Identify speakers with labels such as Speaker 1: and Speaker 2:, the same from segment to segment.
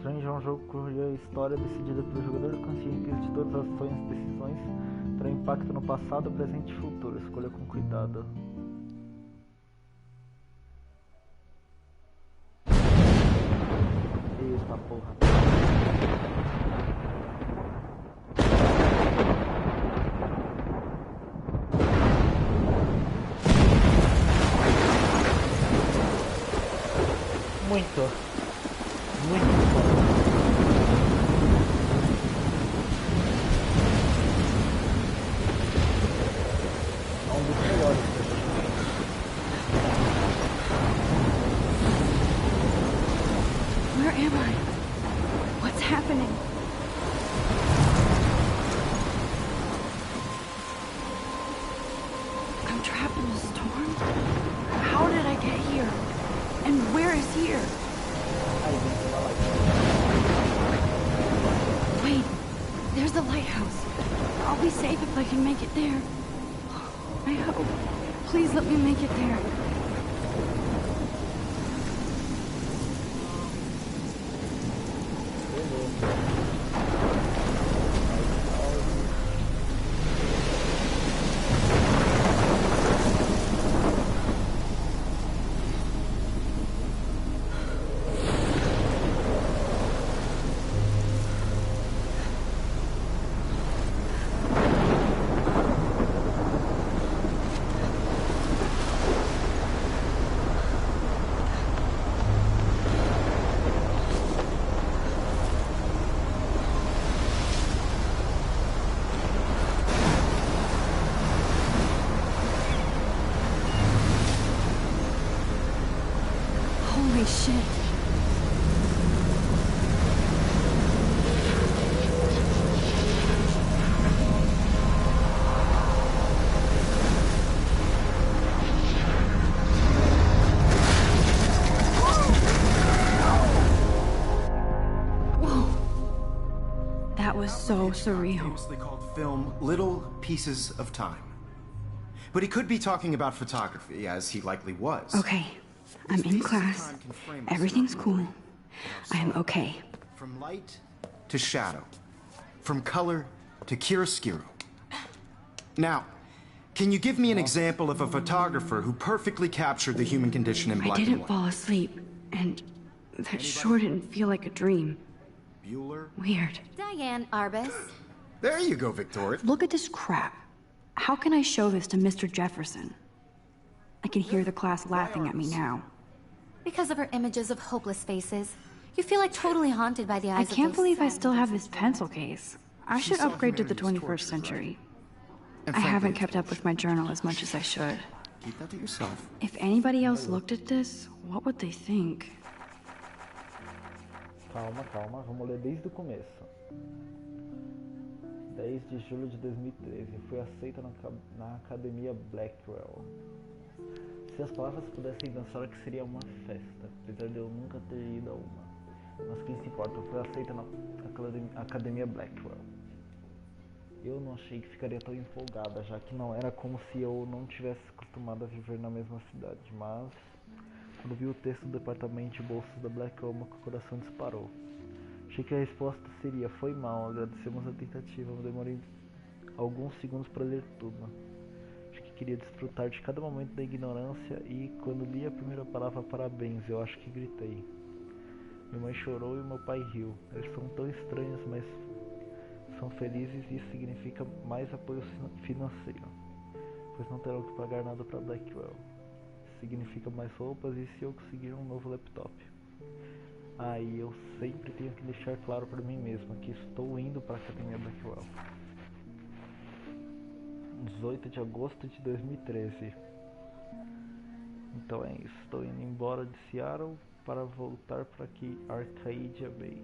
Speaker 1: Strange é um jogo cuja história é decidida pelo jogador consciente de todas as ações e decisões terão impacto no passado, presente e futuro. Escolha com cuidado. Eita porra. Muito foda. É um dos melhores.
Speaker 2: Where am I? What's happening? I'm trapped in a storm? How did I get here? And where is here? Wait, there's the lighthouse. I'll be safe if I can make it there. I hope. Please let me make it there. Holy shit. Whoa. That was so surreal.
Speaker 3: Famously called film Little Pieces of Time. But he could be talking about photography, as he likely was.
Speaker 2: Okay, I'm in class. Everything's cool. I am okay.
Speaker 3: From light to shadow. From color to chiaroscuro. Now, can you give me an example of a photographer who perfectly captured the human condition in black
Speaker 2: I
Speaker 3: and
Speaker 2: didn't
Speaker 3: white?
Speaker 2: fall asleep, and that sure didn't feel like a dream.
Speaker 3: Bueller?
Speaker 2: Weird.
Speaker 4: Diane Arbus.
Speaker 3: There you go, Victoria.
Speaker 2: Look at this crap. How can I show this to Mr. Jefferson? I can hear the class laughing at me now.
Speaker 4: Because of her images of hopeless faces, you feel like totally haunted by the eyes
Speaker 2: I
Speaker 4: of
Speaker 2: can't
Speaker 4: those
Speaker 2: believe I
Speaker 4: sad
Speaker 2: still have this
Speaker 4: faces.
Speaker 2: pencil case. I
Speaker 3: She
Speaker 2: should
Speaker 3: saw
Speaker 2: upgrade to the
Speaker 3: humanity's
Speaker 2: 21st
Speaker 3: tortured,
Speaker 2: century.
Speaker 3: And
Speaker 2: I haven't
Speaker 3: frankly,
Speaker 2: kept up with my journal as much as I should.
Speaker 3: keep that to yourself.
Speaker 2: If anybody else looked at this, what would they think?
Speaker 1: Calma, calma, vamos ler desde o começo. 10 de julho de 2013. Fui aceita na Academia Blackwell. Se as palavras pudessem dançar, que seria uma festa, apesar de eu nunca ter ido a uma. Mas quem se importa, eu fui aceita na Academia Blackwell. Eu não achei que ficaria tão empolgada, já que não era como se eu não tivesse acostumado a viver na mesma cidade, mas quando vi o texto do departamento de bolsas da Blackwell, meu coração disparou. Achei que a resposta seria: foi mal, agradecemos a tentativa, eu demorei alguns segundos para ler tudo. Acho que queria desfrutar de cada momento da ignorância e, quando li a primeira palavra parabéns, eu acho que gritei. Minha mãe chorou e meu pai riu. Eles são tão estranhos, mas são felizes e isso significa mais apoio financeiro, pois não terão que pagar nada para Blackwell. Isso significa mais roupas e se eu conseguir um novo laptop. E eu sempre tenho que deixar claro para mim mesma que estou indo para a Academia Blackwell. 18 de agosto de 2013. Então é isso, estou indo embora de Seattle para voltar para aqui, Arcadia Bay.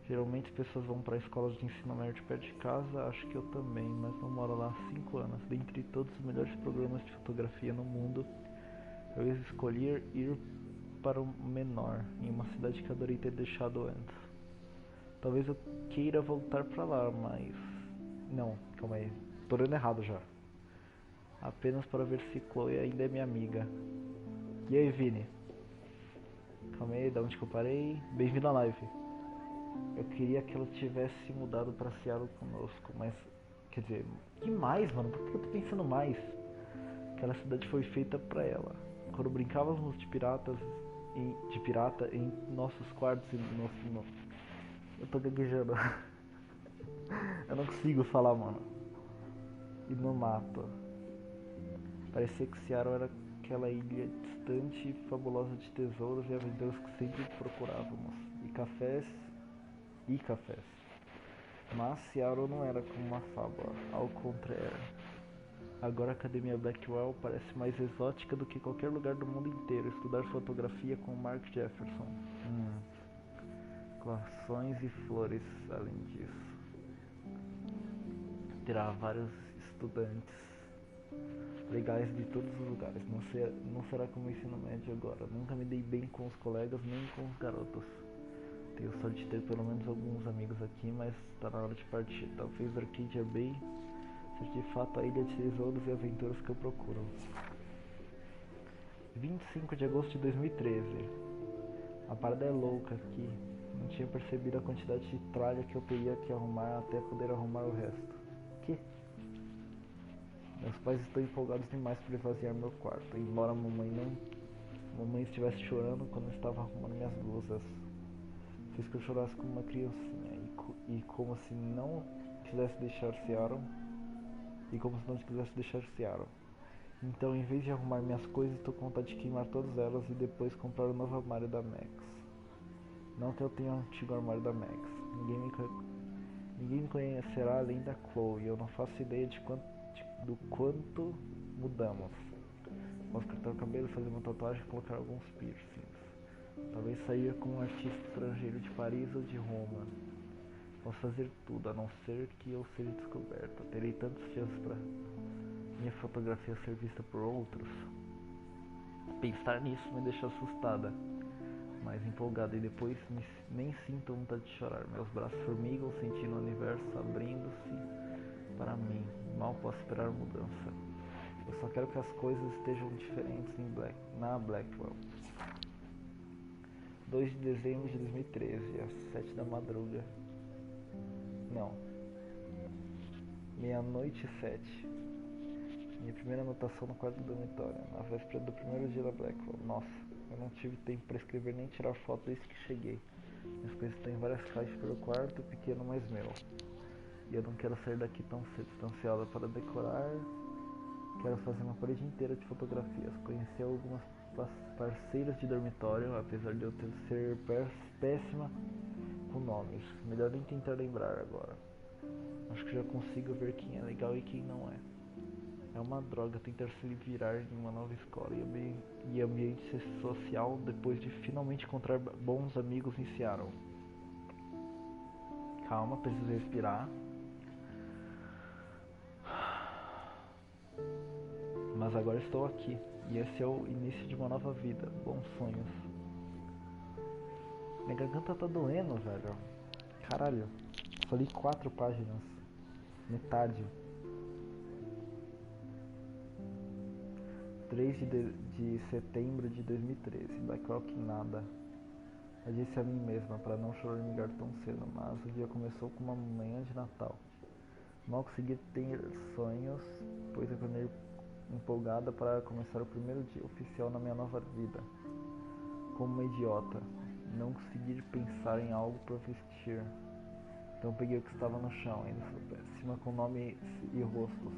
Speaker 1: Geralmente as pessoas vão para escolas de ensino médio perto de casa, acho que eu também, mas não moro lá há 5 anos. Dentre todos os melhores programas de fotografia no mundo, eu escolhi ir para o menor, em uma cidade que adorei ter deixado antes. Talvez eu queira voltar para lá, mas... Não, calma aí, tô lendo errado já. Apenas para ver se Chloe ainda é minha amiga. E aí, Vini? Calma aí, da onde que eu parei? Bem-vindo à live. Eu queria que ela tivesse mudado pra Seattle conosco, mas... Quer dizer, que mais, mano? Por que eu tô pensando mais? Aquela cidade foi feita pra ela. Quando brincávamos de pirata em nossos quartos e Eu tô gaguejando. Eu não consigo falar, mano. E no mapa. Parecia que Seattle era aquela ilha distante e fabulosa de tesouros e aventuras que sempre procurávamos. E cafés. Mas Seattle não era como uma fábula, ao contrário. Agora a Academia Blackwell parece mais exótica do que qualquer lugar do mundo inteiro. Estudar fotografia com Mark Jefferson. Corações e flores, além disso. Terá vários estudantes legais de todos os lugares. Não será como o ensino médio agora. Nunca me dei bem com os colegas nem com os garotos. Tenho sorte de ter pelo menos alguns amigos aqui, mas está na hora de partir. Talvez Arcadia Bay seja de fato a ilha de tesouros e aventuras que eu procuro. 25 de agosto de 2013. A parada é louca aqui. Não tinha percebido a quantidade de tralha que eu teria que arrumar até poder arrumar o resto. Que? Meus pais estão empolgados demais por esvaziar meu quarto, embora mamãe estivesse chorando quando eu estava arrumando minhas blusas. Fez que eu chorasse como uma criancinha e como se não quisesse deixar Seattle. Então, em vez de arrumar minhas coisas, estou com vontade de queimar todas elas e depois comprar o novo armário da Max. Não que eu tenha um antigo armário da Max. Ninguém me conhecerá além da Chloe. Eu não faço ideia do quanto mudamos. Posso cortar o cabelo, fazer uma tatuagem e colocar alguns piercings. Talvez sair com um artista estrangeiro de Paris ou de Roma. Posso fazer tudo, a não ser que eu seja descoberta. Terei tantas chances para minha fotografia ser vista por outros. Pensar nisso me deixa assustada, mas empolgada, e depois nem sinto vontade de chorar. Meus braços formigam, sentindo o universo abrindo-se para mim. Mal posso esperar a mudança. Eu só quero que as coisas estejam diferentes na Blackwell. 2 de dezembro de 2013, às 7 da madruga. Não. Meia-noite e 7. Minha primeira anotação no quarto do dormitório, na véspera do primeiro dia da Blackwell. Nossa, eu não tive tempo para escrever nem tirar foto desde que cheguei. Minhas coisas estão em várias caixas pelo quarto, pequeno mas meu. E eu não quero sair daqui tão cedo. Estou ansiosa para decorar. Quero fazer uma parede inteira de fotografias. Conheci algumas parceiras de dormitório, apesar de eu ser péssima com nomes. Melhor nem tentar lembrar agora. Acho que já consigo ver quem é legal e quem não é. É uma droga tentar se virar em uma nova escola e ambiente social depois de finalmente encontrar bons amigos em Seattle. Calma, preciso respirar. Mas agora estou aqui, e esse é o início de uma nova vida. Bons sonhos. Minha garganta tá doendo, velho. Caralho, só li 4 páginas. Metade. 3 de setembro de 2013. Blackwell que nada. Eu disse a mim mesma para não chorar tão cedo, mas o dia começou com uma manhã de Natal. Mal consegui ter sonhos, pois acordei empolgada para começar o primeiro dia oficial na minha nova vida. Como uma idiota, não consegui pensar em algo para vestir. Então peguei o que estava no chão, ainda péssima com nomes e rostos.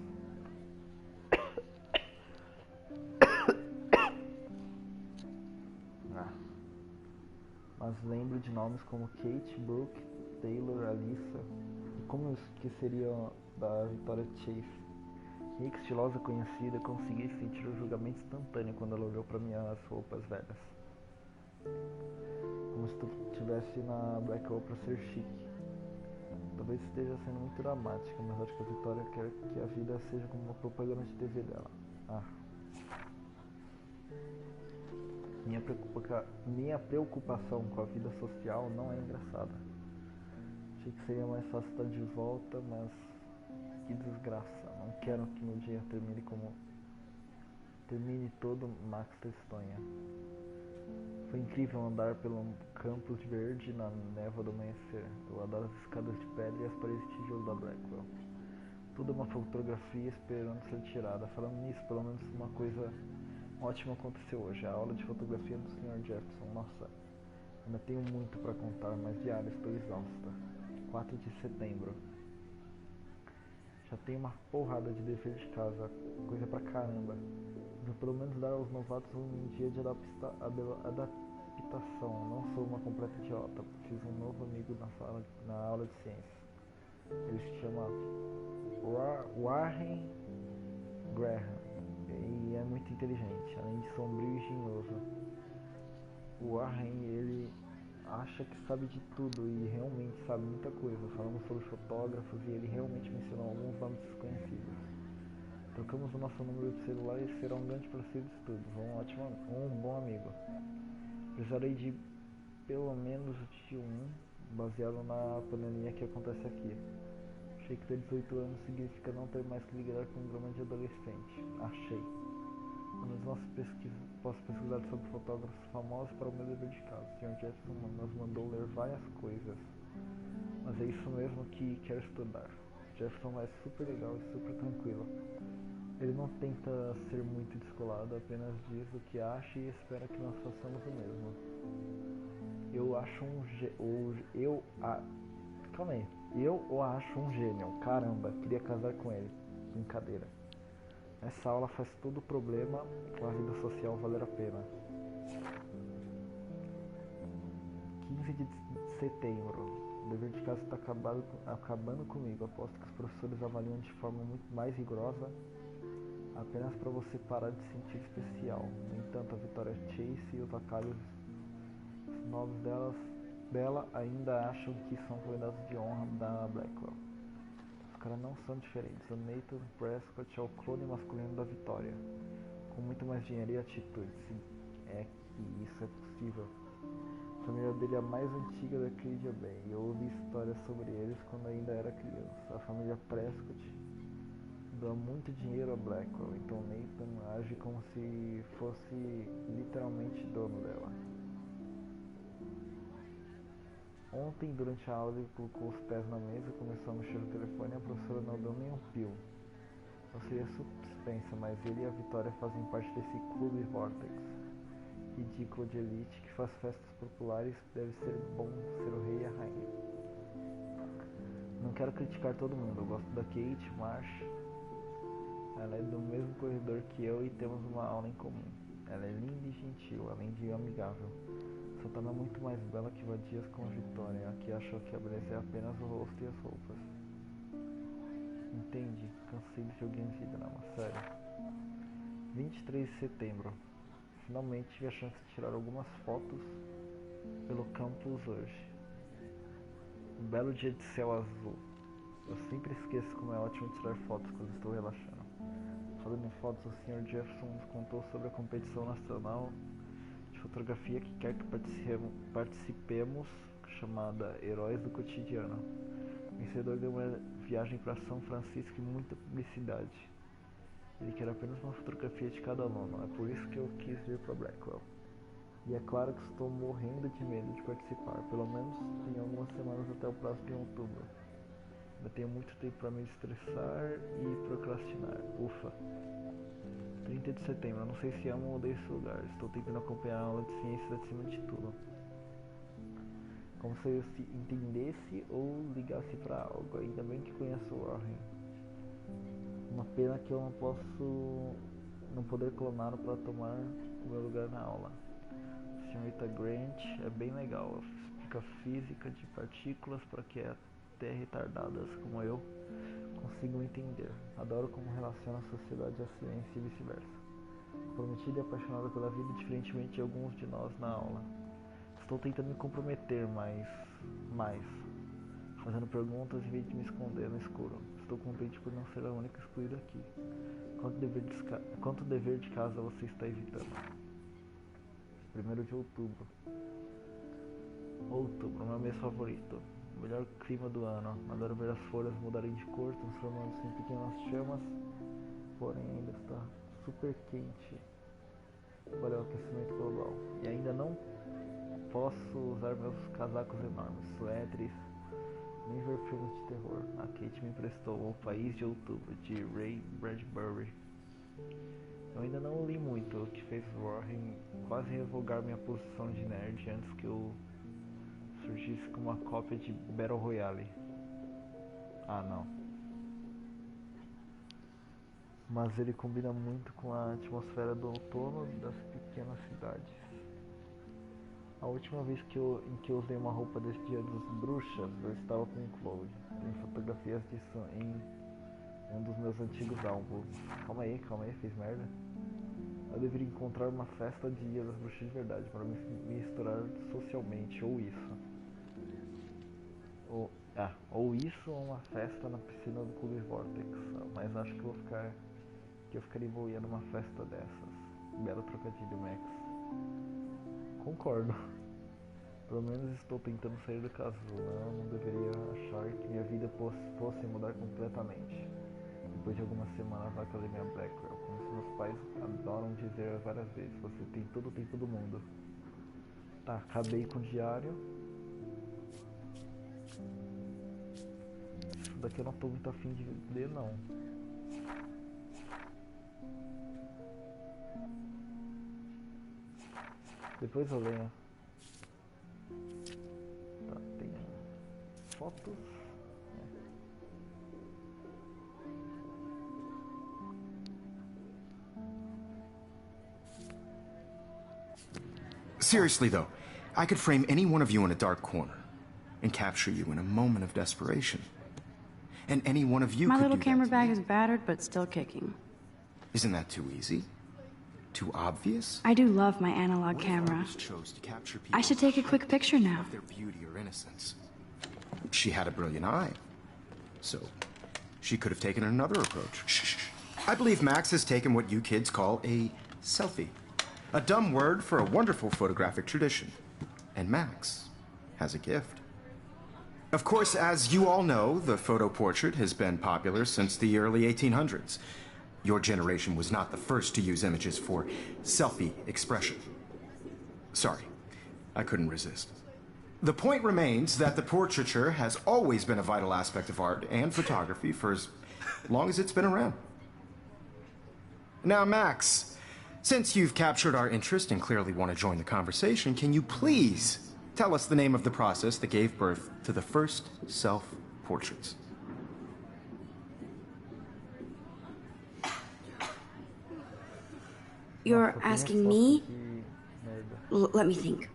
Speaker 1: Mas lembro de nomes como Kate, Brooke, Taylor, Alissa. E como eu esqueceria da Victoria Chase. Rica, estilosa, conhecida, consegui sentir o julgamento instantâneo quando ela olhou para minhas roupas velhas. Como se tu estivesse na Blackwell para ser chique. Talvez esteja sendo muito dramática, mas acho que a Victoria quer que a vida seja como uma propaganda de TV dela. Minha preocupação com a vida social não é engraçada. Achei que seria mais fácil estar de volta, mas que desgraça. Não quero que meu dia termine todo Max Testonha. Foi incrível andar pelo campus verde na névoa do amanhecer. Eu adoro as escadas de pedra e as paredes de tijolo da Blackwell. Tudo é uma fotografia esperando ser tirada. Falando nisso, pelo menos uma coisa ótima aconteceu hoje. A aula de fotografia do Sr. Jefferson. Nossa, ainda tenho muito para contar, mas diário, estou exausta. 4 de setembro. Já tenho uma porrada de dever de casa, coisa pra caramba. Vou pelo menos dar aos novatos um dia de adaptação. Não sou uma completa idiota. Fiz um novo amigo na aula de ciências. Ele se chama Warren Graham e é muito inteligente, além de sombrio e engenhoso. O Warren, ele acha que sabe de tudo e realmente sabe muita coisa. Falamos sobre fotógrafos e ele realmente mencionou alguns nomes desconhecidos. Trocamos o nosso número de celular e será um grande parceiro de estudos, um bom amigo. Precisarei de pelo menos de um, baseado na pandemia que acontece aqui. Achei que ter 18 anos significa não ter mais que ligar com um grama de adolescente. Achei. Posso pesquisar sobre fotógrafos famosos para o meu dever de casa. O Sr. Jefferson nos mandou ler várias coisas, mas é isso mesmo que quero estudar. Jefferson é super legal e super tranquilo. Ele não tenta ser muito descolado, apenas diz o que acha e espera que nós façamos o mesmo. Eu o acho um gênio. Caramba, queria casar com ele. Brincadeira. Essa aula faz todo o problema com a vida social valer a pena. 15 de setembro. O dever de casa está acabando comigo. Aposto que os professores avaliam de forma muito mais rigorosa, apenas para você parar de se sentir especial. No entanto, a Vitória Chase e os lacaios novos dela ainda acham que são convidados de honra da Blackwell. Os caras não são diferentes. O Nathan Prescott é o clone masculino da Vitória, com muito mais dinheiro e atitude, se é que isso é possível. A família dele é a mais antiga da Credia Bay, e eu ouvi histórias sobre eles quando ainda era criança. A família Prescott dá muito dinheiro a Blackwell, então Nathan age como se fosse literalmente dono dela. Ontem, durante a aula, ele colocou os pés na mesa e começou a mexer no telefone e a professora não deu nem um pio. Eu seria suspensa, mas ele e a Vitória fazem parte desse clube Vortex ridículo de elite que faz festas populares. Deve ser bom ser o rei e a rainha. Não quero criticar todo mundo, eu gosto da Kate Marsh. Ela é do mesmo corredor que eu e temos uma aula em comum. Ela é linda e gentil, além de amigável. Só torna muito mais bela que vadias como a Vitória, a que achou que a beleza é apenas o rosto e as roupas. Entende? Cansei de joguinhos de drama, sério. 23 de setembro. Finalmente tive a chance de tirar algumas fotos pelo campus hoje. Um belo dia de céu azul. Eu sempre esqueço como é ótimo tirar fotos quando estou relaxando. Falando em fotos, o Sr. Jefferson nos contou sobre a competição nacional de fotografia que quer que participemos, chamada Heróis do Cotidiano. O vencedor deu uma viagem para São Francisco e muita publicidade. Ele quer apenas uma fotografia de cada aluno, é por isso que eu quis vir para Blackwell. E é claro que estou morrendo de medo de participar, pelo menos em algumas semanas até o prazo de outubro. Ainda tenho muito tempo para me estressar e procrastinar. Ufa! 30 de setembro, eu não sei se amo ou odeio esse lugar. Estou tentando acompanhar a aula de ciências acima de tudo. Como se eu se entendesse ou ligasse para algo. Ainda bem que conheço o Warren. Uma pena que eu não poder cloná-lo para tomar o meu lugar na aula. A senhorita Grant é bem legal. Explica física de partículas para que até retardadas como eu consigam entender. Adoro como relaciona a sociedade à ciência e vice-versa. Comprometida e apaixonada pela vida, diferentemente de alguns de nós na aula. Estou tentando me comprometer, mais fazendo perguntas em vez de me esconder no escuro. Estou contente por não ser a única excluída aqui. Quanto dever de casa você está evitando? 1º de outubro. Outubro, meu mês favorito. O melhor clima do ano. Adoro ver as folhas mudarem de cor, transformando-se em pequenas chamas. Porém ainda está super quente. Olha o aquecimento global. E ainda não posso usar meus casacos enormes, suéteres, nem ver filmes de terror. A Kate me emprestou O País de Outubro, de Ray Bradbury. Eu ainda não li muito, o que fez Warren quase revogar minha posição de nerd antes que eu surgisse com uma cópia de Battle Royale. Ah, não. Mas ele combina muito com a atmosfera do outono das pequenas cidades. A última vez em que eu usei uma roupa desse dia dos bruxas, eu estava com Chloe. Tem fotografias disso em um dos meus antigos álbuns. Calma aí, fiz merda. Eu deveria encontrar uma festa de Dia das Bruxas de verdade para me misturar socialmente, ou isso. Ou isso ou uma festa na piscina do Clube Vortex. Mas acho que eu ficaria envolvendo numa festa dessas. Belo trocadilho, Max. Concordo. Pelo menos estou tentando sair do casulo. Não deveria achar que minha vida fosse mudar completamente. Depois de algumas semanas na Academia Blackwell, como se meus pais adoram dizer várias vezes, você tem todo o tempo do mundo. Tá, acabei com o diário. Isso daqui eu não tô muito afim de ler, não. Depois eu leio. Tá, tem fotos.
Speaker 3: Seriously, though, I could frame any one of you in a dark corner and capture you in a moment of desperation. And any one of you
Speaker 2: My
Speaker 3: could
Speaker 2: little
Speaker 3: do
Speaker 2: camera
Speaker 3: that to
Speaker 2: bag
Speaker 3: me.
Speaker 2: is battered, but still kicking.
Speaker 3: Isn't that too easy? Too obvious?
Speaker 2: I do love my analog
Speaker 3: What if
Speaker 2: camera.
Speaker 3: artists chose to capture people
Speaker 2: I should take a quick picture now.
Speaker 3: of their beauty or innocence? She had a brilliant eye. So, she could have taken another approach. Shh. I believe Max has taken what you kids call a selfie. A dumb word for a wonderful photographic tradition. And Max has a gift. Of course, as you all know, the photo portrait has been popular since the early 1800s. Your generation was not the first to use images for selfie expression. Sorry, I couldn't resist. The point remains that the portraiture has always been a vital aspect of art and photography for as long as it's been around. Now, Max, since you've captured our interest and clearly want to join the conversation, can you please tell us the name of the process that gave birth to the first self-portraits?
Speaker 2: You're asking me? Let me think.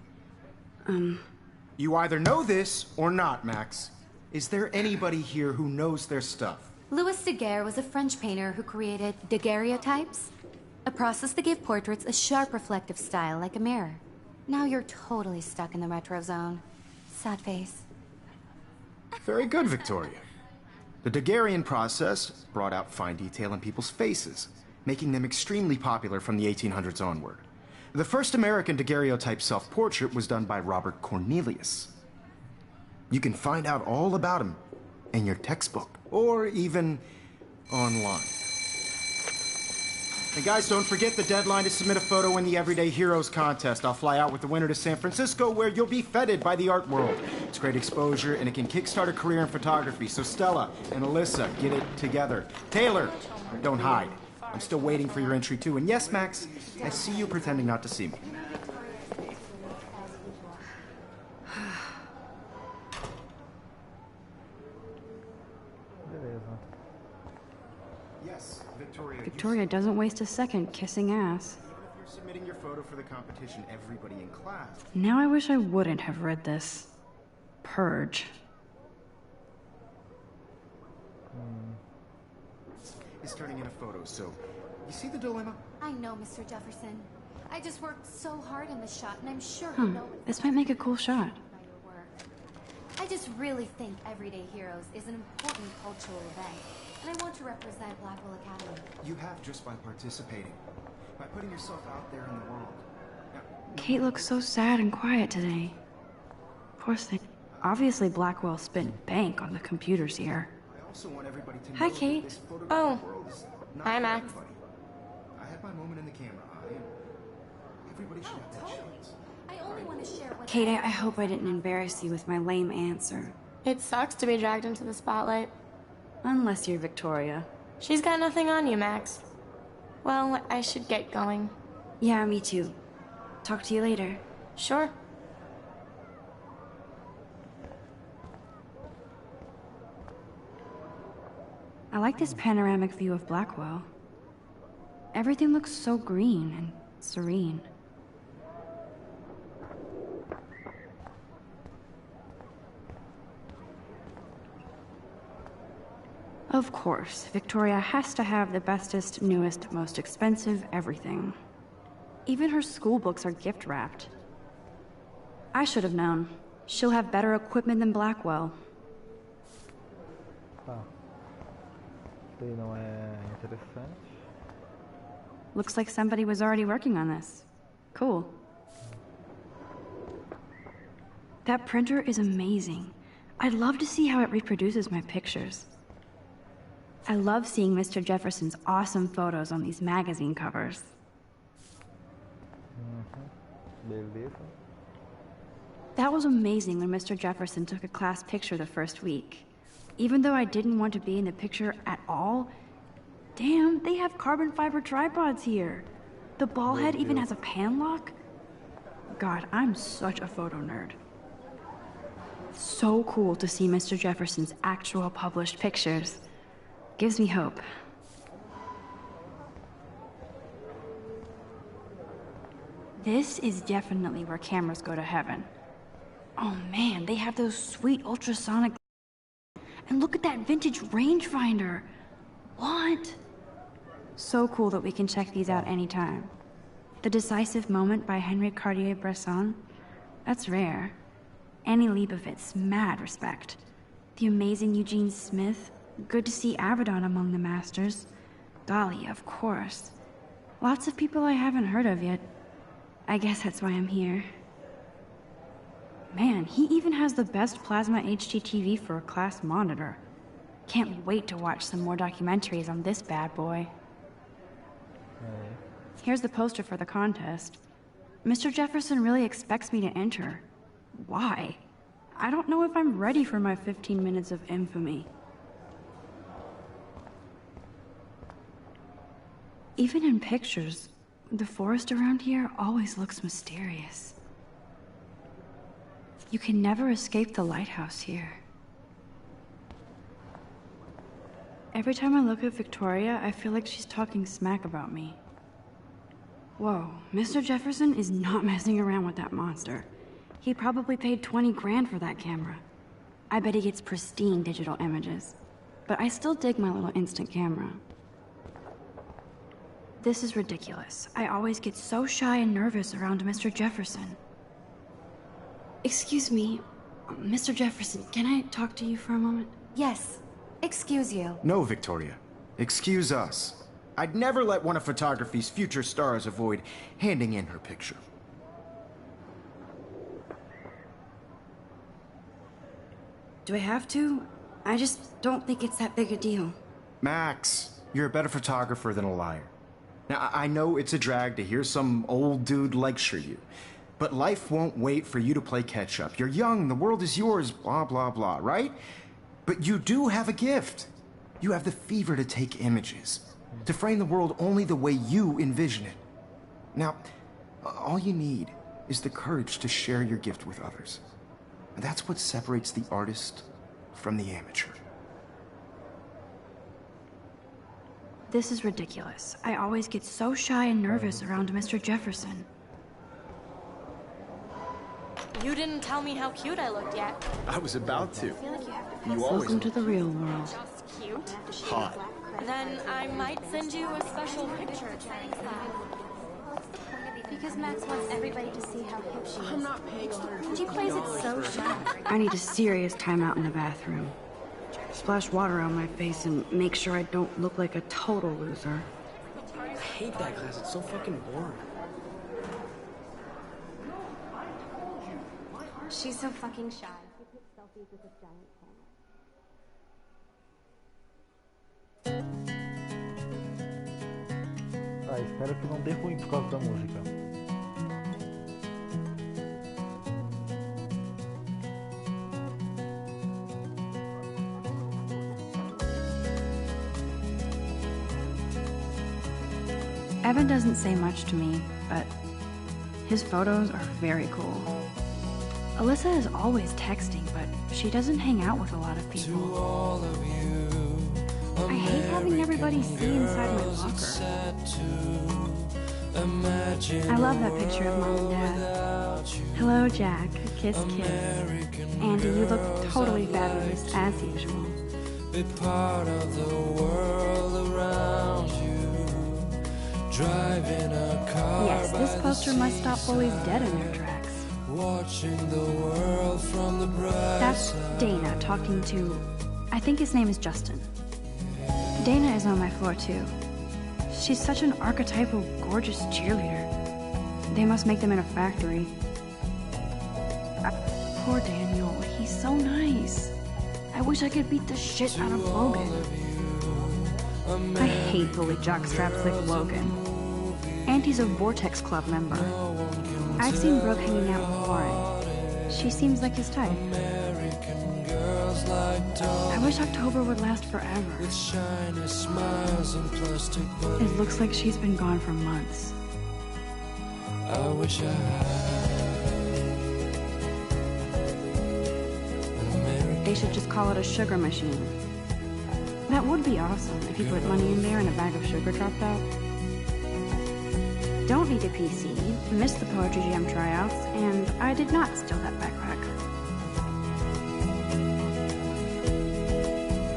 Speaker 3: You either know this or not, Max. Is there anybody here who knows their stuff?
Speaker 4: Louis Daguerre was a French painter who created daguerreotypes, a process that gave portraits a sharp reflective style like a mirror. Now you're totally stuck in the retro zone. Sad face.
Speaker 3: Very good, Victoria. The Daguerrean process brought out fine detail in people's faces, making them extremely popular from the 1800s onward. The first American daguerreotype self-portrait was done by Robert Cornelius. You can find out all about him in your textbook, or even online. And guys, don't forget the deadline to submit a photo in the Everyday Heroes contest. I'll fly out with the winner to San Francisco, where you'll be feted by the art world. It's great exposure, and it can kickstart a career in photography. So Stella and Alyssa, get it together. Taylor, don't hide. I'm still waiting for your entry, too. And yes, Max, I see you pretending not to see me.
Speaker 1: Beleza.
Speaker 3: Yes, Victoria.
Speaker 2: Victoria doesn't waste a second kissing ass.
Speaker 3: Even if you're submitting your photo for the competition, everybody in class.
Speaker 2: Now I wish I wouldn't have read this. Purge.
Speaker 3: Is turning in a photo, so you see the dilemma?
Speaker 4: I know, Mr. Jefferson. I just worked so hard in this shot, and I'm sure you know it's
Speaker 2: This might make a cool shot.
Speaker 4: by your work. I just really think Everyday Heroes is an important cultural event, and I want to represent Blackwell Academy.
Speaker 3: You have just by participating, by putting yourself out there in the world. Now,
Speaker 2: Kate looks so sad and quiet today. Poor thing. Obviously Blackwell spent bank on the computers here.
Speaker 3: I also want everybody to know
Speaker 2: Hi,
Speaker 3: that
Speaker 2: Kate.
Speaker 3: this photographic
Speaker 5: Oh.
Speaker 3: world is not
Speaker 5: Hi,
Speaker 3: for
Speaker 5: Max.
Speaker 3: everybody. I had my moment in the camera eye, and everybody should have that chance.
Speaker 4: I only want to share what
Speaker 2: Kate, I hope I didn't embarrass you with my lame answer.
Speaker 5: It sucks to be dragged into the spotlight.
Speaker 2: Unless you're Victoria.
Speaker 5: She's got nothing on you, Max. Well, I should get going.
Speaker 2: Yeah, me too. Talk to you later.
Speaker 5: Sure.
Speaker 2: I like this panoramic view of Blackwell. Everything looks so green and serene. Of course, Victoria has to have the bestest, newest, most expensive everything. Even her school books are gift-wrapped. I should have known. She'll have better equipment than Blackwell.
Speaker 1: Tá. Isso aí não é interessante.
Speaker 2: Looks like somebody was already working on this. Cool. That printer is amazing. I'd love to see how it reproduces my pictures. I love seeing Mr. Jefferson's awesome photos on these magazine covers.
Speaker 1: Beleza.
Speaker 2: That was amazing when Mr. Jefferson took a class picture the first week. Even though I didn't want to be in the picture at all, damn, they have carbon fiber tripods here. The ball head even has a pan lock. God, I'm such a photo nerd. So cool to see Mr. Jefferson's actual published pictures. Gives me hope. This is definitely where cameras go to heaven. Oh man, they have those sweet ultrasonic... And look at that vintage rangefinder. What? So cool that we can check these out anytime. The Decisive Moment by Henry Cartier-Bresson? That's rare. Annie Leibovitz, mad respect. The amazing Eugene Smith? Good to see Abaddon among the masters. Dali, of course. Lots of people I haven't heard of yet. I guess that's why I'm here. Man, he even has the best plasma HDTV for a class monitor. Can't wait to watch some more documentaries on this bad boy. Here's the poster for the contest. Mr. Jefferson really expects me to enter. Why? I don't know if I'm ready for my 15 minutes of infamy. Even in pictures, the forest around here always looks mysterious. You can never escape the lighthouse here. Every time I look at Victoria, I feel like she's talking smack about me. Whoa, Mr. Jefferson is not messing around with that monster. He probably paid 20 grand for that camera. I bet he gets pristine digital images. But I still dig my little instant camera. This is ridiculous. I always get so shy and nervous around Mr. Jefferson. Excuse me, Mr. Jefferson, can I talk to you for a moment?
Speaker 4: Yes. Excuse you.
Speaker 3: No, Victoria. Excuse us. I'd never let one of photography's future stars avoid handing in her picture.
Speaker 2: Do I have to? I just don't think it's that big a deal.
Speaker 3: Max, you're a better photographer than a liar. Now, I know it's a drag to hear some old dude lecture you, but life won't wait for you to play catch-up. You're young, the world is yours, blah, blah, blah, right? But you do have a gift. You have the fever to take images, to frame the world only the way you envision it. Now, all you need is the courage to share your gift with others. And that's what separates the artist from the amateur.
Speaker 2: This is ridiculous. I always get so shy and nervous around Mr. Jefferson.
Speaker 5: You didn't tell me how cute I looked yet.
Speaker 3: I was about to. You
Speaker 2: Welcome to the real world.
Speaker 5: Just cute.
Speaker 3: hot.
Speaker 5: Then I might send you a special picture.
Speaker 4: Because Max wants everybody to see how hip she is.
Speaker 5: I'm not paying $150.
Speaker 4: She plays it so shy.
Speaker 2: I need a serious timeout in the bathroom. Splash water on my face and make sure I don't look like a total loser.
Speaker 6: I hate that class. It's so fucking boring.
Speaker 4: She's so fucking shy. She takes selfies with a giant camera.
Speaker 1: Ah, espero que não dê ruim por causa da música.
Speaker 2: Evan doesn't say much to me, but his photos are very cool. Alyssa is always texting, but she doesn't hang out with a lot of people. I hate having everybody see inside my locker. I love that picture of Mom and Dad. Hello, Jack. Kiss, kiss. Andy, you look totally fabulous, as usual.
Speaker 7: Be part of the world around you. Driving a car.
Speaker 2: Yes, this poster must stop bullies dead in their tracks.
Speaker 7: Watching the world from the bright
Speaker 2: That's Dana talking to... I think his name is Justin. Dana is on my floor, too. She's such an archetypal, gorgeous cheerleader. They must make them in a factory. Poor Daniel, he's so nice. I wish I could beat the shit out of Logan. I hate bully jockstraps like Logan. Auntie's a Vortex Club member. I've seen Brooke hanging out with Lauren. She seems like his type. I wish October would last forever. It looks like she's been gone for months.
Speaker 7: I wish I had.
Speaker 2: They should just call it a sugar machine. That would be awesome if you put money in there and a bag of sugar dropped out. Don't need a PC, missed the Poetry Jam tryouts, and I did not steal that backpack.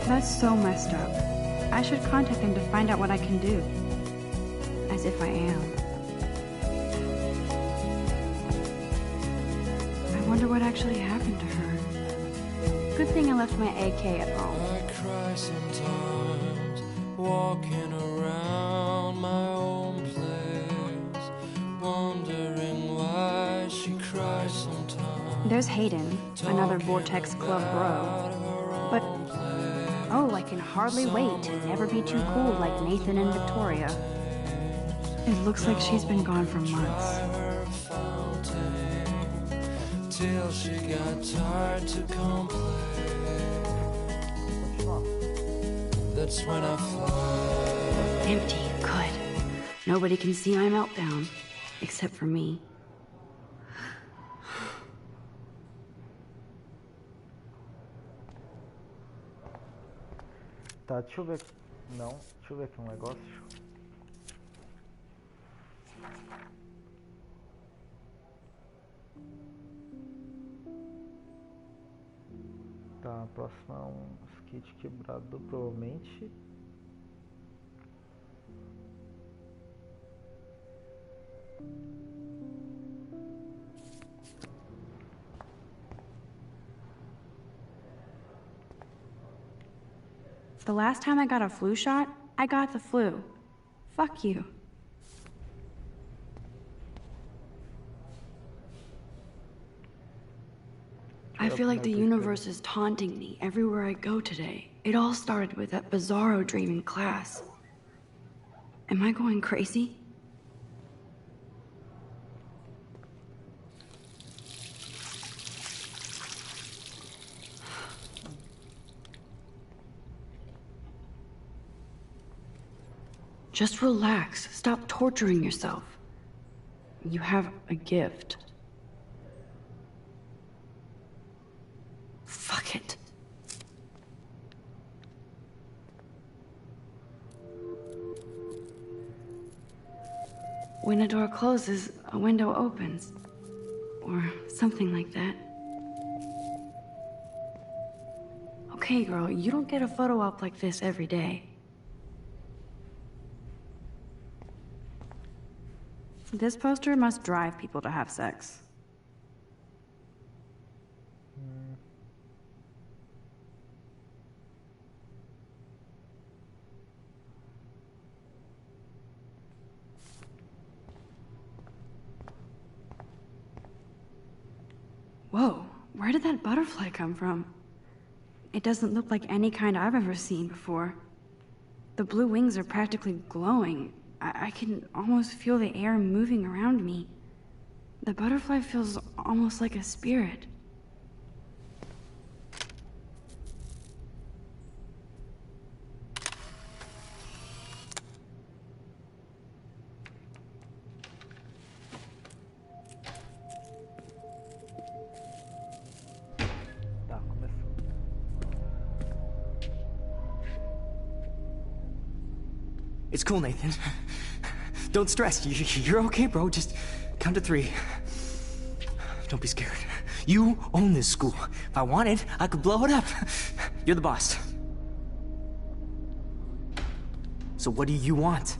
Speaker 2: That's so messed up. I should contact them to find out what I can do. As if I am. I wonder what actually happened to her. Good thing I left my AK at home.
Speaker 7: I cry sometimes, walking around my own place, wondering why she cries sometimes.
Speaker 2: There's Hayden, another Vortex Club bro. But, oh, I can hardly wait to never be too cool like Nathan and Victoria. It looks like she's been gone for months.
Speaker 7: Till she got tired to complain. That's when I fly.
Speaker 2: Empty, good. Nobody can see my meltdown, except for me.
Speaker 1: Tá, deixa eu ver. Não, deixa eu ver aqui um negócio. Tá, a próxima é um skate quebrado, provavelmente.
Speaker 2: The last time I got a flu shot, I got the flu. Fuck you. I feel like the universe is taunting me everywhere I go today. It all started with that bizarro dream in class. Am I going crazy? Just relax. Stop torturing yourself. You have a gift. Fuck it. When a door closes, a window opens. Or something like that. Okay, girl, you don't get a photo op like this every day. This poster must drive people to have sex. Whoa, where did that butterfly come from? It doesn't look like any kind I've ever seen before. The blue wings are practically glowing. I can almost feel the air moving around me. The butterfly feels almost like a spirit.
Speaker 6: It's cool, Nathan. Don't stress. You're okay, bro. Just count to 3. Don't be scared. You own this school. If I wanted, I could blow it up. You're the boss. So what do you want?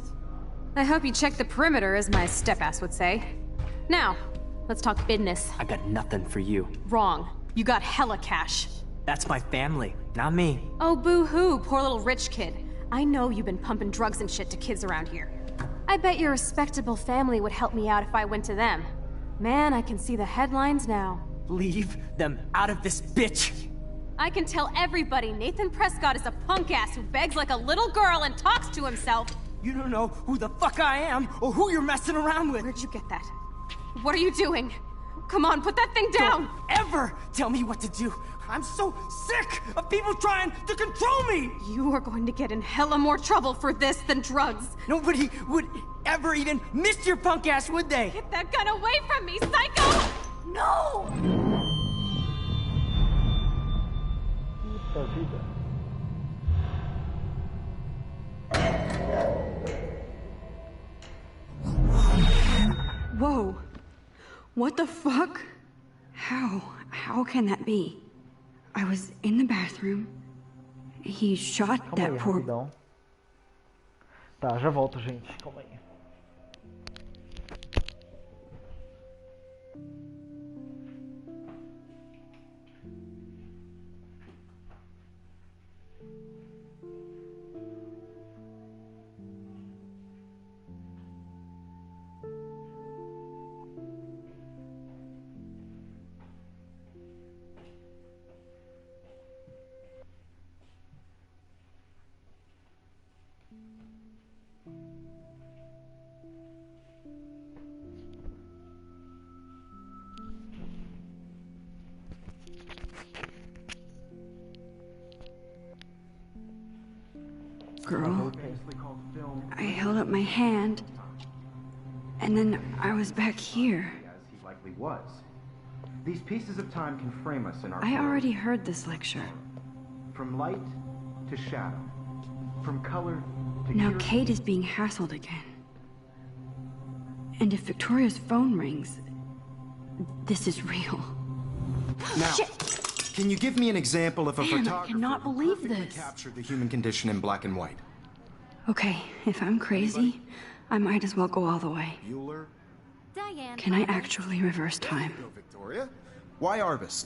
Speaker 8: I hope you check the perimeter, as my step-ass would say. Now, let's talk business.
Speaker 6: I got nothing for you.
Speaker 8: Wrong. You got hella cash.
Speaker 6: That's my family, not me.
Speaker 8: Oh, boo-hoo, poor little rich kid. I know you've been pumping drugs and shit to kids around here. I bet your respectable family would help me out if I went to them. Man, I can see the headlines now.
Speaker 6: Leave them out of this bitch!
Speaker 8: I can tell everybody Nathan Prescott is a punk-ass who begs like a little girl and talks to himself.
Speaker 6: You don't know who the fuck I am or who you're messing around with.
Speaker 8: Where'd you get that? What are you doing? Come on, put that thing down!
Speaker 6: Don't ever tell me what to do! I'm so sick of people trying to control me!
Speaker 8: You are going to get in hella more trouble for this than drugs.
Speaker 6: Nobody would ever even miss your punk ass, would they?
Speaker 8: Get that gun away from me, psycho! No!
Speaker 1: Puta vida.
Speaker 2: Whoa. What the fuck? How can that be? I was in the bathroom. He shot
Speaker 1: Calma
Speaker 2: that
Speaker 1: aí,
Speaker 2: poor...
Speaker 1: rapidão. Tá, já volto, gente. Calma aí.
Speaker 2: Girl. I held up my hand, and then I was back here.
Speaker 3: As he likely was. These pieces of time can frame us in our
Speaker 2: I
Speaker 3: world.
Speaker 2: already heard this lecture.
Speaker 3: From light to shadow. From color to
Speaker 2: Now
Speaker 3: pure-
Speaker 2: Kate is being hassled again. And if Victoria's phone rings, this is real.
Speaker 3: Now,
Speaker 2: Shit!
Speaker 3: can you give me an example of a
Speaker 2: Man, I
Speaker 3: photographer
Speaker 2: cannot
Speaker 3: who
Speaker 2: believe
Speaker 3: perfectly
Speaker 2: this.
Speaker 3: captured the human condition in black and white?
Speaker 2: Okay, if I'm crazy, I might as well go all the way.
Speaker 3: Bueller?
Speaker 4: Diane.
Speaker 2: Can I actually reverse time?
Speaker 3: No, Victoria. Why Arbus?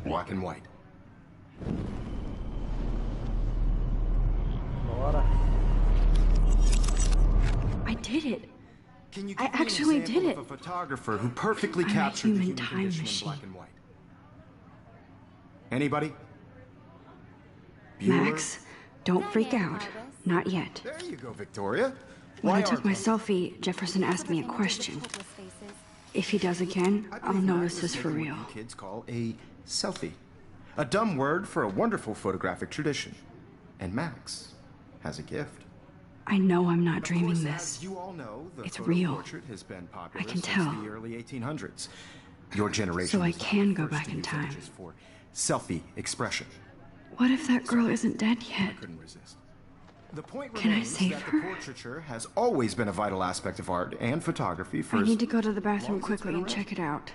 Speaker 3: Black and white.
Speaker 1: Bora.
Speaker 2: I did it.
Speaker 3: Can you
Speaker 2: I
Speaker 3: give me an
Speaker 2: actually
Speaker 3: example
Speaker 2: did
Speaker 3: of
Speaker 2: it.
Speaker 3: a photographer who perfectly
Speaker 2: I'm a
Speaker 3: captured the
Speaker 2: human
Speaker 3: human
Speaker 2: time
Speaker 3: condition
Speaker 2: machine.
Speaker 3: in black and white? Anybody?
Speaker 2: Max, don't freak
Speaker 4: Diane
Speaker 2: out.
Speaker 4: Arbus.
Speaker 2: Not yet.
Speaker 3: There you go, Victoria.
Speaker 2: When
Speaker 3: Why
Speaker 2: I took my
Speaker 3: Arbus?
Speaker 2: selfie, Jefferson asked me a question. If he does again,
Speaker 3: I
Speaker 2: I'll
Speaker 3: believe
Speaker 2: know
Speaker 3: Max
Speaker 2: this is
Speaker 3: has
Speaker 2: for
Speaker 3: taken
Speaker 2: real.
Speaker 3: what you kids call a selfie. A dumb word for a wonderful photographic tradition. And Max has a gift.
Speaker 2: I know I'm not
Speaker 3: Of
Speaker 2: dreaming
Speaker 3: course,
Speaker 2: this.
Speaker 3: as you all know, the
Speaker 2: It's
Speaker 3: photo
Speaker 2: real.
Speaker 3: portrait has been popular
Speaker 2: I can
Speaker 3: since
Speaker 2: tell.
Speaker 3: the early 1800s. Your generation
Speaker 2: So I
Speaker 3: was the
Speaker 2: can go
Speaker 3: first
Speaker 2: back
Speaker 3: to
Speaker 2: in
Speaker 3: use
Speaker 2: time.
Speaker 3: images for selfie expression.
Speaker 2: What if that girl isn't dead
Speaker 3: I
Speaker 2: yet?
Speaker 3: couldn't resist. The point
Speaker 2: Can I
Speaker 3: remains
Speaker 2: save
Speaker 3: that
Speaker 2: her?
Speaker 3: the portraiture has always been a vital aspect of art and photography for
Speaker 2: I
Speaker 3: as
Speaker 2: need to go to the bathroom
Speaker 3: long as it's
Speaker 2: quickly
Speaker 3: been
Speaker 2: and
Speaker 3: around.
Speaker 2: check it out.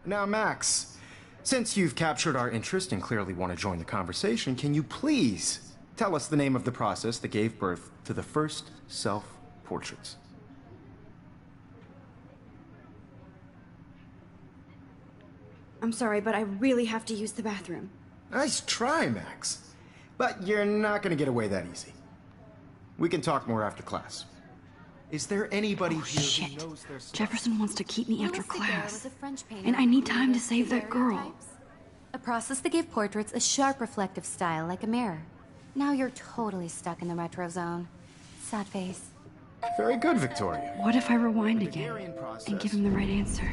Speaker 3: Now, Max, since you've captured our interest and clearly want to join the conversation, can you please tell us the name of the process that gave birth to the first self-portraits?
Speaker 2: I'm sorry, but I really have to use the bathroom.
Speaker 3: Nice try, Max. But you're not going to get away that easy. We can talk more after class. Is there anybody
Speaker 2: Oh,
Speaker 3: here
Speaker 2: shit.
Speaker 3: who knows their stuff?
Speaker 2: Jefferson wants to keep me after
Speaker 4: Louis Daguerre
Speaker 2: class.
Speaker 4: was a French painter
Speaker 2: And I
Speaker 4: who
Speaker 2: need time to
Speaker 4: created
Speaker 2: save that girl.
Speaker 4: daguerreotypes, a process that gave portraits a sharp reflective style like a mirror. Now you're totally stuck in the retro zone. Sad face.
Speaker 3: Very good, Victoria.
Speaker 2: What if I rewind
Speaker 3: The
Speaker 2: again
Speaker 3: Daguerrean process.
Speaker 2: and give him the right answer?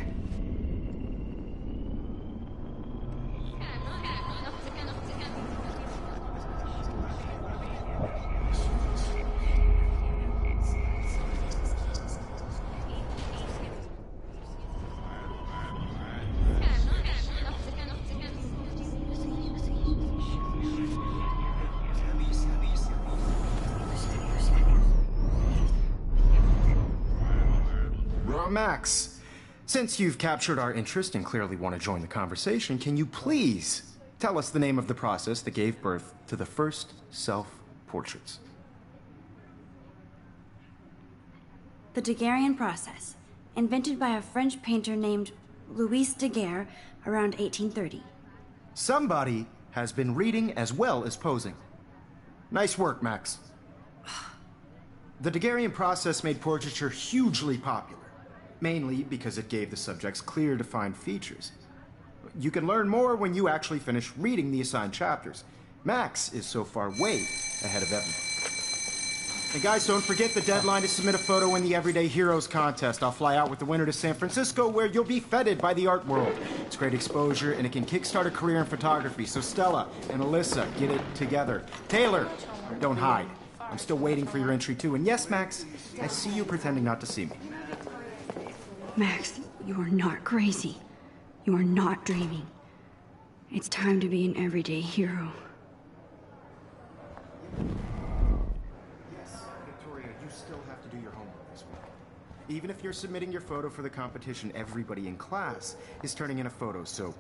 Speaker 3: Max, since you've captured our interest and clearly want to join the conversation, can you please tell us the name of the process that gave birth to the first self-portraits?
Speaker 2: The Daguerrean process, invented by a French painter named Louis Daguerre around 1830.
Speaker 3: Somebody has been reading as well as posing. Nice work, Max. The Daguerrean process made portraiture hugely popular, mainly because it gave the subjects clear, defined features. You can learn more when you actually finish reading the assigned chapters. Max is so far way ahead of Evan. And guys, don't forget the deadline to submit a photo in the Everyday Heroes contest. I'll fly out with the winner to San Francisco, where you'll be feted by the art world. It's great exposure, and it can kickstart a career in photography. So Stella and Alyssa, get it together. Taylor, don't hide. I'm still waiting for your entry, too. And yes, Max, I see you pretending not to see me.
Speaker 2: Max, you are not crazy. You are not dreaming. It's time to be an everyday hero.
Speaker 3: You still have to do your homework this week. Even if you're submitting your photo for the competition, everybody in class is turning in a photo, so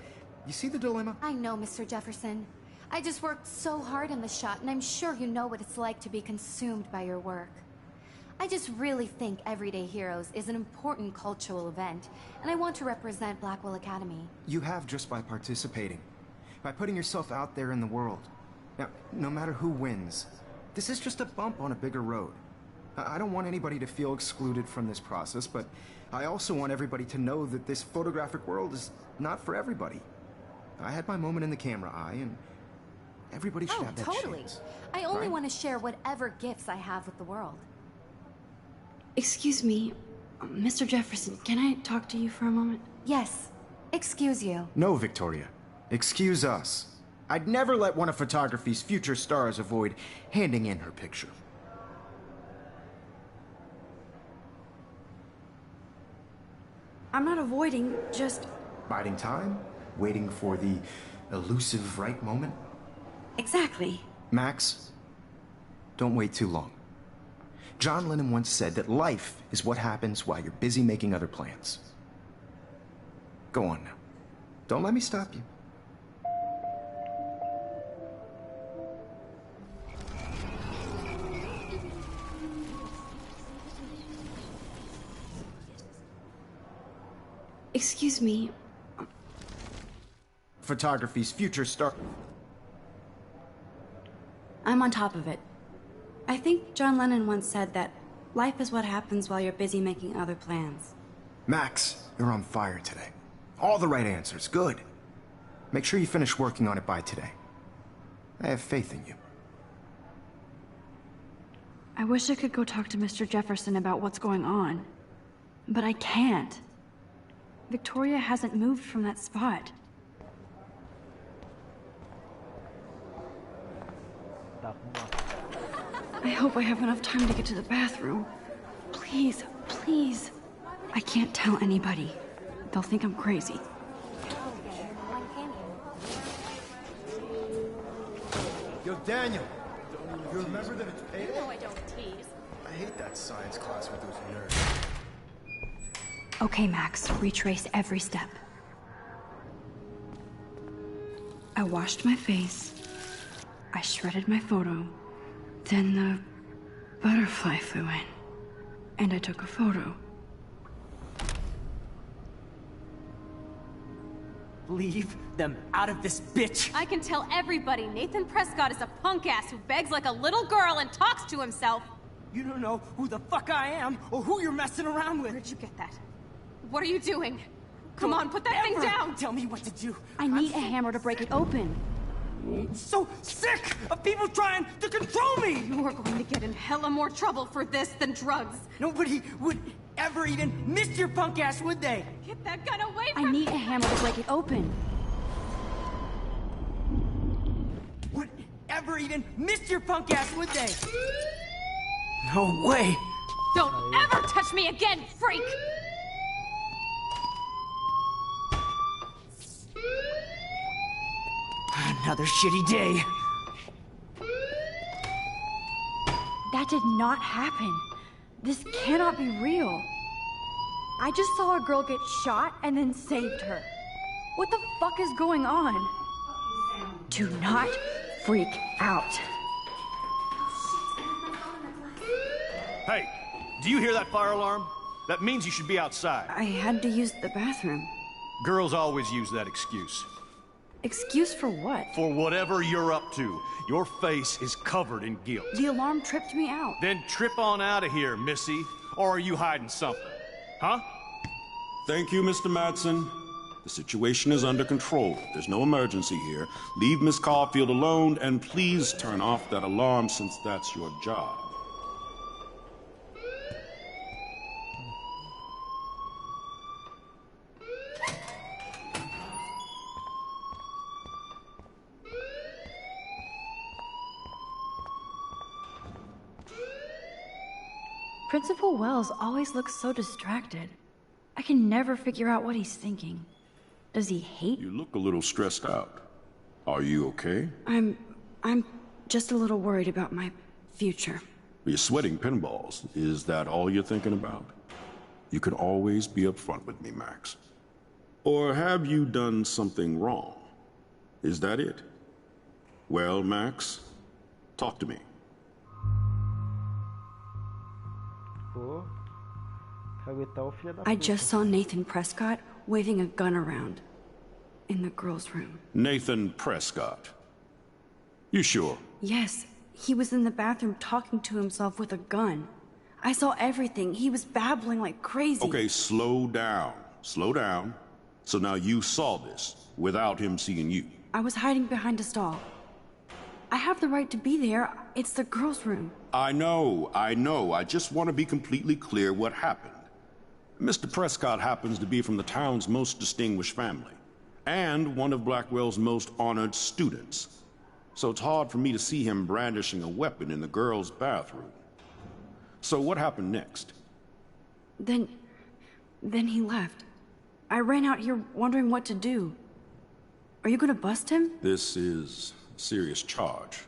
Speaker 3: you see the dilemma?
Speaker 4: I know, Mr. Jefferson. I just worked so hard on the shot, and I'm sure you know what it's like to be consumed by your work. I just really think Everyday Heroes is an important cultural event, and I want to represent Blackwell Academy.
Speaker 3: You have just by participating, by putting yourself out there in the world. Now, no matter who wins, this is just a bump on a bigger road. I don't want anybody to feel excluded from this process, but I also want everybody to know that this photographic world is not for everybody. I had my moment in the camera eye, and everybody should have that
Speaker 4: totally.
Speaker 3: chance.
Speaker 4: I only
Speaker 3: right?
Speaker 4: want to share whatever gifts I have with the world.
Speaker 2: Excuse me, Mr. Jefferson, can I talk to you for a moment?
Speaker 4: Yes. Excuse you.
Speaker 3: No, Victoria. Excuse us. I'd never let one of photography's future stars avoid handing in her picture.
Speaker 2: I'm not avoiding, just...
Speaker 3: Biding time? Waiting for the elusive right moment?
Speaker 2: Exactly.
Speaker 3: Max, don't wait too long. John Lennon once said that life is what happens while you're busy making other plans. Go on now. Don't let me stop you.
Speaker 2: Excuse me.
Speaker 3: Photography's future star.
Speaker 2: I'm on top of it. I think John Lennon once said that life is what happens while you're busy making other plans.
Speaker 3: Max, you're on fire today. All the right answers. Good. Make sure you finish working on it by today. I have faith in you.
Speaker 2: I wish I could go talk to Mr. Jefferson about what's going on. But I can't. Victoria hasn't moved from that spot. I hope I have enough time to get to the bathroom. Please, please. I can't tell anybody. They'll think I'm crazy.
Speaker 3: Yo, Daniel. You remember that it's payday?
Speaker 5: No, I don't tease.
Speaker 3: I hate that science class with those nerds.
Speaker 2: Okay, Max, retrace every step. I washed my face. I shredded my photo. Then the butterfly flew in. And I took a photo.
Speaker 6: Leave them out of this bitch!
Speaker 8: I can tell everybody Nathan Prescott is a punk ass who begs like a little girl and talks to himself.
Speaker 6: You don't know who the fuck I am or who you're messing around with.
Speaker 8: Where'd you get that? What are you doing? Come on, put that thing down!
Speaker 6: Tell me what to do.
Speaker 2: I need a hammer to break it open.
Speaker 6: I'm so sick of people trying to control me!
Speaker 8: You are going to get in hella more trouble for this than drugs.
Speaker 6: Nobody would ever even miss your punk ass, would they?
Speaker 8: Get that gun away from
Speaker 2: I
Speaker 8: me!
Speaker 2: need a hammer to break it open.
Speaker 6: Would ever even miss your punk ass, would they? No way!
Speaker 8: Don't ever touch me again, freak!
Speaker 6: Another shitty day.
Speaker 2: That did not happen. This cannot be real. I just saw a girl get shot and then saved her. What the fuck is going on? Do not freak out.
Speaker 9: Hey, do you hear that fire alarm? That means you should be outside.
Speaker 2: I had to use the bathroom.
Speaker 9: Girls always use that excuse.
Speaker 2: Excuse for what?
Speaker 9: For whatever you're up to. Your face is covered in guilt.
Speaker 2: The alarm tripped me out.
Speaker 9: Then trip on out of here, Missy. Or are you hiding something? Huh?
Speaker 10: Thank you, Mr. Madsen. The situation is under control. There's no emergency here. Leave Miss Caulfield alone, and please turn off that alarm since that's your job.
Speaker 2: Principal Wells always looks so distracted. I can never figure out what he's thinking. Does he hate?
Speaker 10: You look a little stressed out. Are you okay?
Speaker 2: I'm just a little worried about my future.
Speaker 10: You're sweating pinballs. Is that all you're thinking about? You can always be upfront with me, Max. Or have you done something wrong? Is that it? Well, Max, talk to me.
Speaker 2: I just saw Nathan Prescott waving a gun around in the girls' room.
Speaker 10: Nathan Prescott. You sure?
Speaker 2: Yes, he was in the bathroom talking to himself with a gun. I saw everything. He was babbling like crazy.
Speaker 10: Okay, slow down. Slow down. So now you saw this without him seeing you.
Speaker 2: I was hiding behind a stall. I have the right to be there. It's the girls' room.
Speaker 10: I know. I just want to be completely clear what happened. Mr. Prescott happens to be from the town's most distinguished family, and one of Blackwell's most honored students. So it's hard for me to see him brandishing a weapon in the girls' bathroom. So what happened next?
Speaker 2: Then he left. I ran out here wondering what to do. Are you gonna bust him?
Speaker 10: This is a serious charge.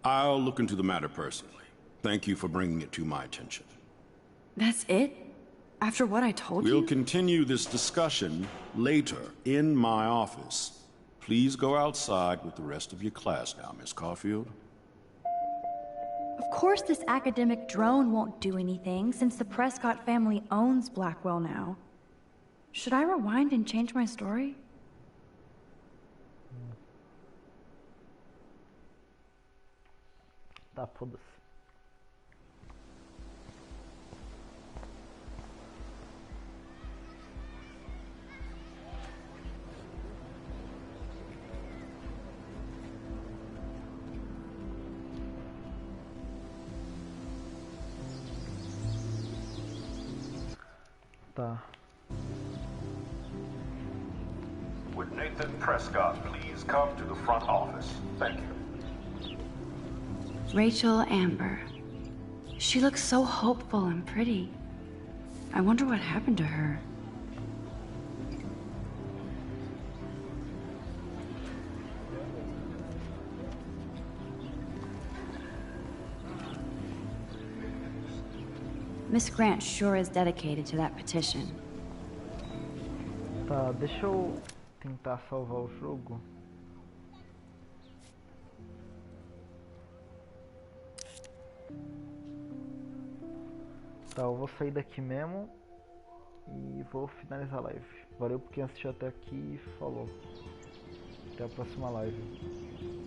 Speaker 10: I'll look into the matter personally. Thank you for bringing it to my attention.
Speaker 2: That's it? After what I told you?
Speaker 10: We'll continue this discussion later in my office. Please go outside with the rest of your class now, Miss Caulfield.
Speaker 11: Of course this academic drone won't do anything, since the Prescott family owns Blackwell now.
Speaker 2: Should I rewind and change my story?
Speaker 1: Tá, foda-se. Tá.
Speaker 10: Would Nathan Prescott please come to the front office? Thank you.
Speaker 2: Rachel Amber. She looks so hopeful and pretty. I wonder what happened to her. Miss Grant sure is dedicated to that petition.
Speaker 1: Tá, deixa eu tentar salvar o jogo. Tá, eu vou sair daqui mesmo e vou finalizar a live. Valeu por quem assistiu até aqui e falou. Até a próxima live.